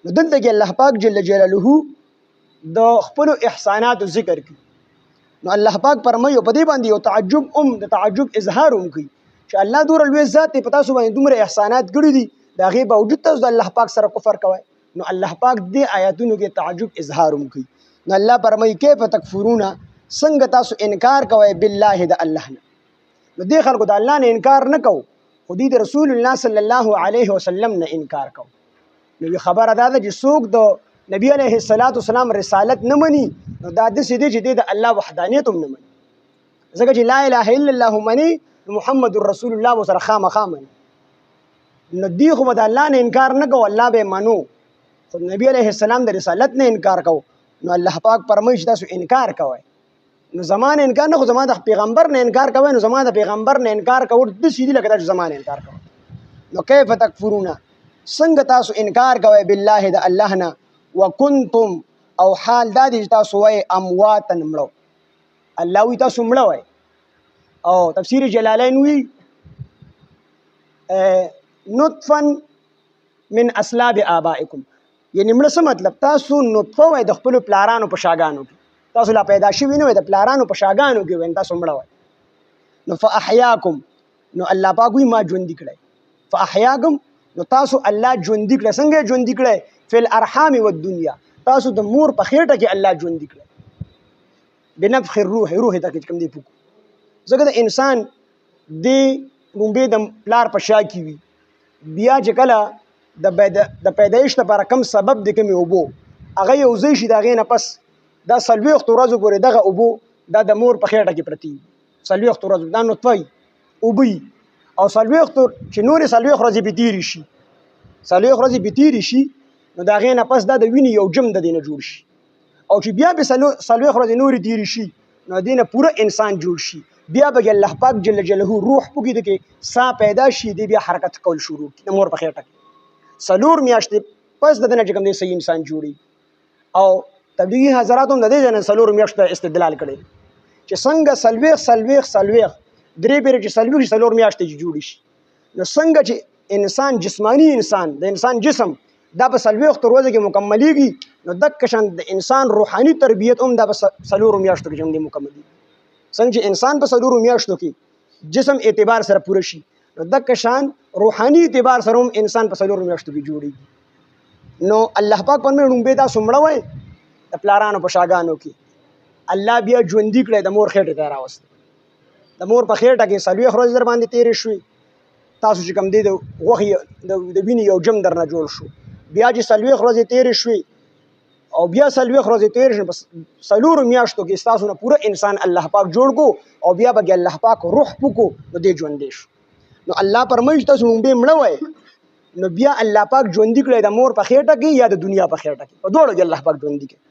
نو دلته کې الله پاک جل جلاله د خپل احسانات ذکر کوي. نو الله پاک فرمایي په دې باندې یو تعجب د تعجب اظهار کوي چې الله دور لوی ذات په تاسو باندې دومره احسانات کړی دي، دا غي باوجود تاسو د الله پاک سره کفر کوئ. نو الله پاک دې آیاتونو کې تعجب اظهار کوي. نو الله فرمایي کیف تکفرون، څنګه تاسو انکار کوئ بالله د الله نه. نو دې خلکو د الله نه انکار نه کوو، خو دې د رسول الله صلی الله علیه وسلم نه انکار کوو. نو خبره دا ده چې څوک د نبی علیه السلام رسالت نه مني، نو دا داسې دی چې د الله وحدانیت هم نه مني. ځکه چې لا اله الا الله مني، محمد رسول الله سره خامخا مني. نو دی خو د الله نه انکار نه کوو، الله به منو، خو نبی علیه السلام د رسالت نه انکار کوو. نو الله پاک فرمایي چې تاسو انکار کوئ. نو زمان انکار نه، خو زما د پیغمبر نه انکار کوئ. نو زما د پیغمبر نه انکار کوو داسې دي لکه دا چې زما نه انکار کوئ. نو کیف تکفرون، څنګه تاسو انکار کوئ بالله د الله نه، وکنتم او حال دا دی چې تاسو وایي امواتن مړو. الله وایي تاسو مړه وایي. او تفسیر جلالین وایي نطفا من اصلاب آبائکم، یعنی مړه څه مطلب؟ تاسو نطفه وایي د خپلو پلارانو په شاګانو کې، تاسو لا پیدا شوي نه وئ، د پلارانو په شاګانو کې وایي تاسو مړه وایي. نو فاحیاکم، نو الله پاک وایي ما ژوندي کړی. فاحیاکم، نو تاسو الله ژوندي کړی. څنګه ژوندي کړی؟ فی الارحام والدنیا، تاسو د مور په خېټه کې الله ژوندي کړی. بنفخ الروح، روح ته چې کوم دی پوکو. ځکه د انسان د لومبې د پلار په شا کې وي، بیا چې کله د پیدایش لپاره کم سبب د کومې اوبو هغه یو ځای شي، د هغې نه پس دا 40 ورځو پورې دغه اوبو دا د مور په خېټه کې پرتې وي. 40 ورځو دا نطفه وي، اوبه وي، او 40 چې نورې 40 ورځې به تېرې شي، 40 ورځې به تېرې شي، نو د هغې نه پس دا د وینې یو جم د دې نه جوړ شي. او چې بیا به 40 ورځې نورې تېرې شي، نو د دې نه پوره انسان جوړ شي. بیا به الله پاک جل جلاله روح پوکي د کې سا پیدا شي، دی بیا حرکت کول شروع کړي د مور په خېټه کې. 4 میاشتې پس د دې نه چې کوم دی صحیح انسان جوړي. او تبلیغي حضرات هم د دې نه 4 میاشتې استدلال کړي چې څنګه 40 درې پیرې چې 4 میاشتې جوړي شي، نو څنګه چې انسان جسمانی انسان د انسان جسم دا په 40 ورځو کې مکملېږي، نو دک شان د انسان روحاني تربیت هم دا په 4 میاشتو کې هم مکملېږي. څنګه چې انسان په 4 میاشتو کې جسم اعتبار سره پوره شي، نو دک شان روحاني اعتبار سره هم انسان په 4 میاشتو کې جوړېږي. نو الله پاک په مړه دا سمړه وای د پلارانو په شاګانو کې، الله بیا ژوندي کړی د مور خېټې ته راوست. د مور په خېټه کې 40 ورځې در باندې تېرې شوې، تاسو چې کوم دی د غوښې د وینې یو جم درنه جوړ شو. بیا چې 40 ورځې تېرې شوې او بیا 40 ورځې تېرې شوې، په 4 میاشتو کې ستاسو نه پوره انسان الله پاک جوړ کو، او بیا به الله پاک روح پوکو، نو دی ژوندی شو. نو الله فرمایي چې تاسو مونږ مړه وای، نو بیا الله پاک ژوندي کړی د مور په خېټه کې یا د دنیا په خېټه کې، په دواړو کې الله پاک ژوندي کړي.